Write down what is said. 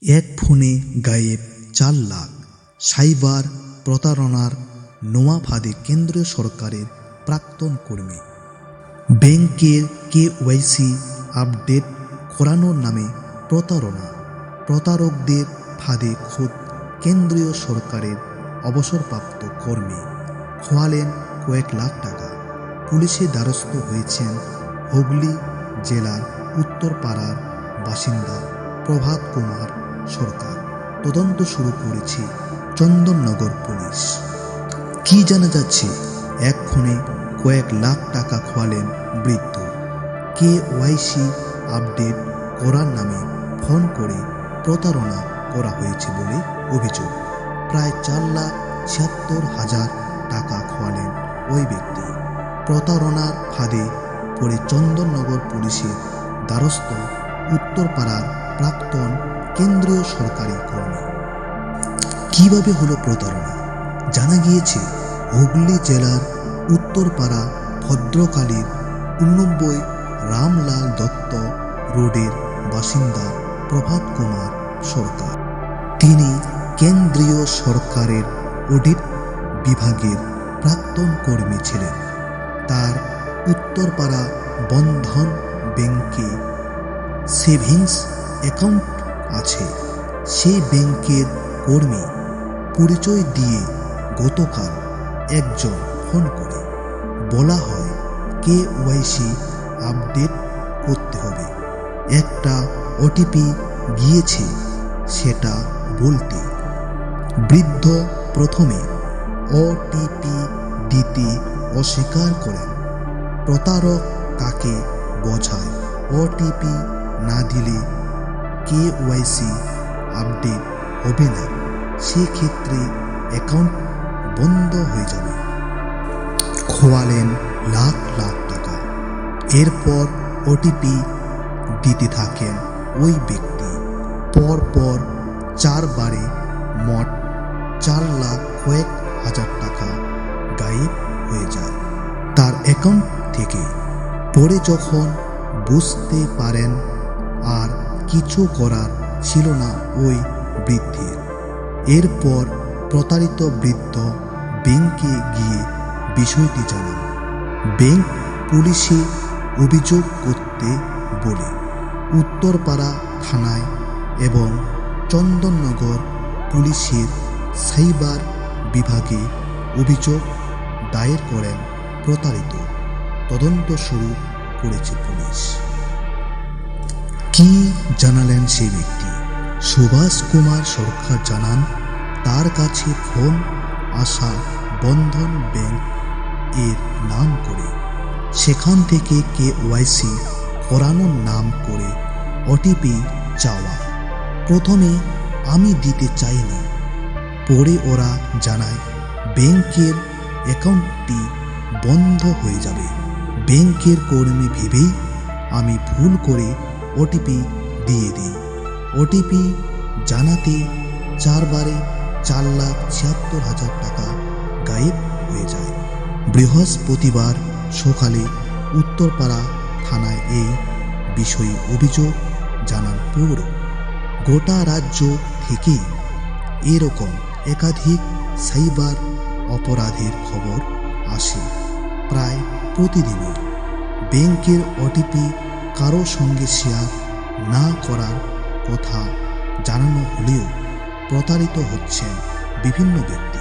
এক ফোনে গায়েব ৪ লাখ, সাইবার প্রতারণার নোয়া ফাঁদে কেন্দ্রীয় সরকারের প্রাক্তন কর্মী। ব্যাংকের KYC আপডেট করানোর নামে প্রতারণা, প্রতারকদের ফাঁদে খোদ কেন্দ্রীয় সরকারের অবসরপ্রাপ্ত কর্মী খোয়ালেন কয়েক লাখ টাকা। পুলিশের দ্বারস্থ হয়েছেন হুগলি জেলার উত্তরপাড়ার বাসিন্দা প্রভাত কুমার সরকার। তদন্ত শুরু করেছে চন্দননগর পুলিশ। কি জানা যাচ্ছে? এক ফোনে কয়েক লাখ টাকা খোয়ালেন বৃদ্ধ। KYC আপডেট করার নামে ফোন করে প্রতারণা করা হয়েছে বলে অভিযোগ। প্রায় 4,76,000 টাকা খোয়ালেন ওই ব্যক্তি। প্রতারণার ফাঁদে পড়ে চন্দননগর পুলিশের দ্বারস্থ উত্তরপাড়ার প্রাক্তন কেন্দ্রীয় সরকারি কর্মী। কিভাবে হলো প্রতারণা? জানা গিয়েছে হুগলি জেলার উত্তরপাড়া ভদ্রকালীর 89 রামলাল দত্ত রোডের বাসিন্দা প্রভাত কুমার সরকার। তিনি কেন্দ্রীয় সরকারের অডিট বিভাগের প্রাক্তন কর্মী ছিলেন। তার উত্তরপাড়া বন্ধন ব্যাংকে সেভিংস অ্যাকাউন্ট আছে। সেই ব্যাংকের কর্মী পরিচয় দিয়ে গতকাল একজন ফোন করে বলা হয় KYC আপডেট করতে হবে, একটা OTP গিয়েছে সেটা বলতে। বৃদ্ধ প্রথমে OTP দিতে অস্বীকার করেন। প্রতারক তাকে বোঝায় OTP না দিলে KYC আপডেট হবে না, সেক্ষেত্রে অ্যাকাউন্ট বন্ধ হয়ে যাবে। খোয়ালেন লাখ লাখ টাকা। এরপর OTP দিতে থাকেন ওই ব্যক্তি। পরপর 4 বারে মোট 4 লাখ কয়েক হাজার টাকা গায়েব হয়ে যায় তার অ্যাকাউন্ট থেকে। পরে যখন বুঝতে পারেন আর কিছু করার ছিল না ওই বৃদ্ধের, এরপর প্রতারিত বৃদ্ধ ব্যাংকে গিয়ে বিষয়টি জানান। ব্যাংক পুলিশে অভিযোগ করতে বলে উত্তরপাড়া থানায় এবং চন্দননগর পুলিশের সাইবার বিভাগে অভিযোগ দায়ের করেন প্রতারিত। তদন্ত শুরু করেছে পুলিশ। কি জানালেন সেই ব্যক্তি? সুভাষ কুমার সরকার জানান, তার কাছে ফোন আসা বন্ধন ব্যাংক এর নাম করে, সেখান থেকে KYC করানোর নাম করে OTP চাওয়া। প্রথমে আমি দিতে চাইনি, পরে ওরা জানায় ব্যাংকের অ্যাকাউন্টটি বন্ধ হয়ে যাবে। ব্যাংকের কর্মী ভেবেই আমি ভুল করে OTP দিয়ে দিই। OTP জানাতে 4 বারে 4,76,000 টাকা গায়েব হয়ে যায়। বৃহস্পতিবার সকালে উত্তরপাড়া থানায় এই বিষয়ে অভিযোগ জানান পৌর। গোটা রাজ্য থেকে এরকম একাধিক সাইবার অপরাধের খবর আসে প্রায় প্রতিদিনই। ব্যাংকের OTP কারো সঙ্গে শেয়ার না করার কথা জানানো হলেও প্রতারিত হচ্ছেন বিভিন্ন ব্যক্তি।